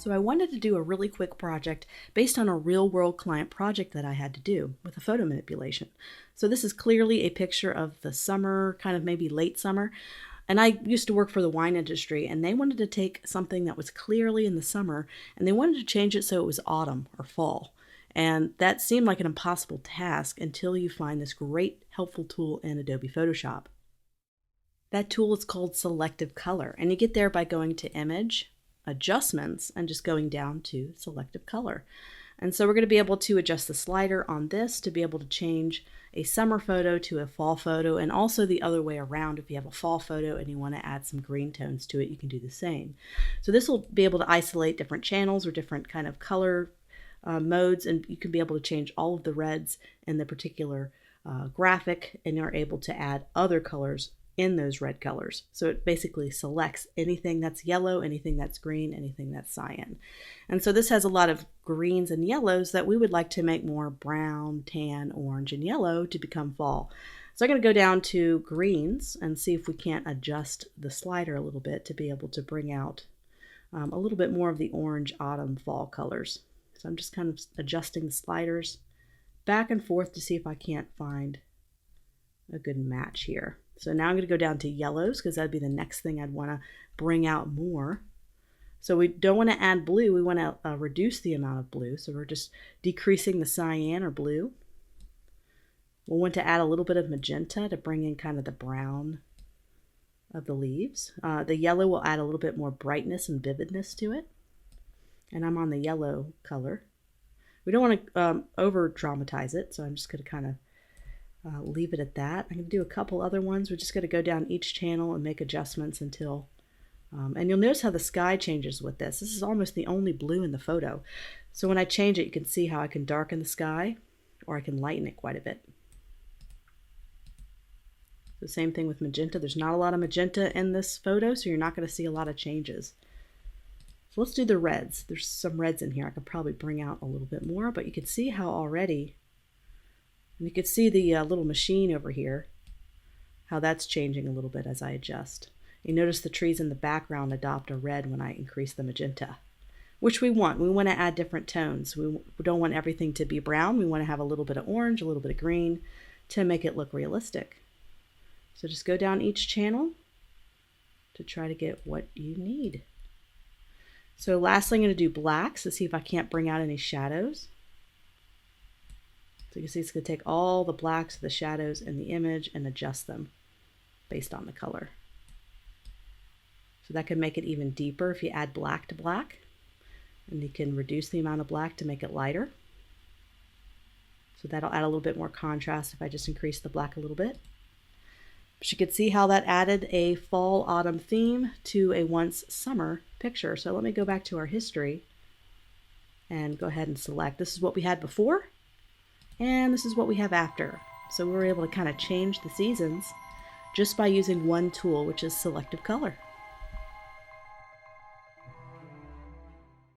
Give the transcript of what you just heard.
So I wanted to do a really quick project based on a real-world client project that I had to do with a photo manipulation. So this is clearly a picture of the summer, kind of maybe late summer. And I used to work for the wine industry, and they wanted to take something that was clearly in the summer, and they wanted to change it so it was autumn or fall. And that seemed like an impossible task until you find this great helpful tool in Adobe Photoshop. That tool is called Selective Color, and you get there by going to Image, Adjustments, and just going down to Selective Color. And so we're going to be able to adjust the slider on this to be able to change a summer photo to a fall photo, and also the other way around. If you have a fall photo and you want to add some green tones to it, you can do the same. So this will be able to isolate different channels or different kind of color modes, and you can be able to change all of the reds in the particular graphic, and you're able to add other colors in those red colors. So it basically selects anything that's yellow, anything that's green, anything that's cyan. And so this has a lot of greens and yellows that we would like to make more brown, tan, orange, and yellow to become fall. So I'm going to go down to greens and see if we can't adjust the slider a little bit to be able to bring out a little bit more of the orange autumn fall colors. So I'm just kind of adjusting the sliders back and forth to see if I can't find a good match here. So now I'm going to go down to yellows because that'd be the next thing I'd want to bring out more. So we don't want to add blue, we want to reduce the amount of blue. So we're just decreasing the cyan or blue. We'll want to add a little bit of magenta to bring in kind of the brown of the leaves. The yellow will add a little bit more brightness and vividness to it. And I'm on the yellow color. We don't want to over dramatize it, so I'm just going to kind of leave it at that. I'm going to do a couple other ones. We're just going to go down each channel and make adjustments until, and you'll notice how the sky changes with this. This is almost the only blue in the photo. So when I change it, you can see how I can darken the sky or I can lighten it quite a bit. The same thing with magenta. There's not a lot of magenta in this photo, so you're not going to see a lot of changes. So let's do the reds. There's some reds in here. I could probably bring out a little bit more, but you can see how already, and you can see the little machine over here, how that's changing a little bit as I adjust. You notice the trees in the background adopt a red when I increase the magenta, which we want. We want to add different tones. We don't want everything to be brown. We want to have a little bit of orange, a little bit of green to make it look realistic. So just go down each channel to try to get what you need. So lastly, I'm going to do blacks to see if I can't bring out any shadows. So you can see it's going to take all the blacks, the shadows in the image and adjust them based on the color. So that can make it even deeper if you add black to black. And you can reduce the amount of black to make it lighter. So that'll add a little bit more contrast if I just increase the black a little bit. But you could see how that added a fall autumn theme to a once summer picture. So let me go back to our history and go ahead and select. This is what we had before, and this is what we have after. So we were able to kind of change the seasons just by using one tool, which is Selective Color.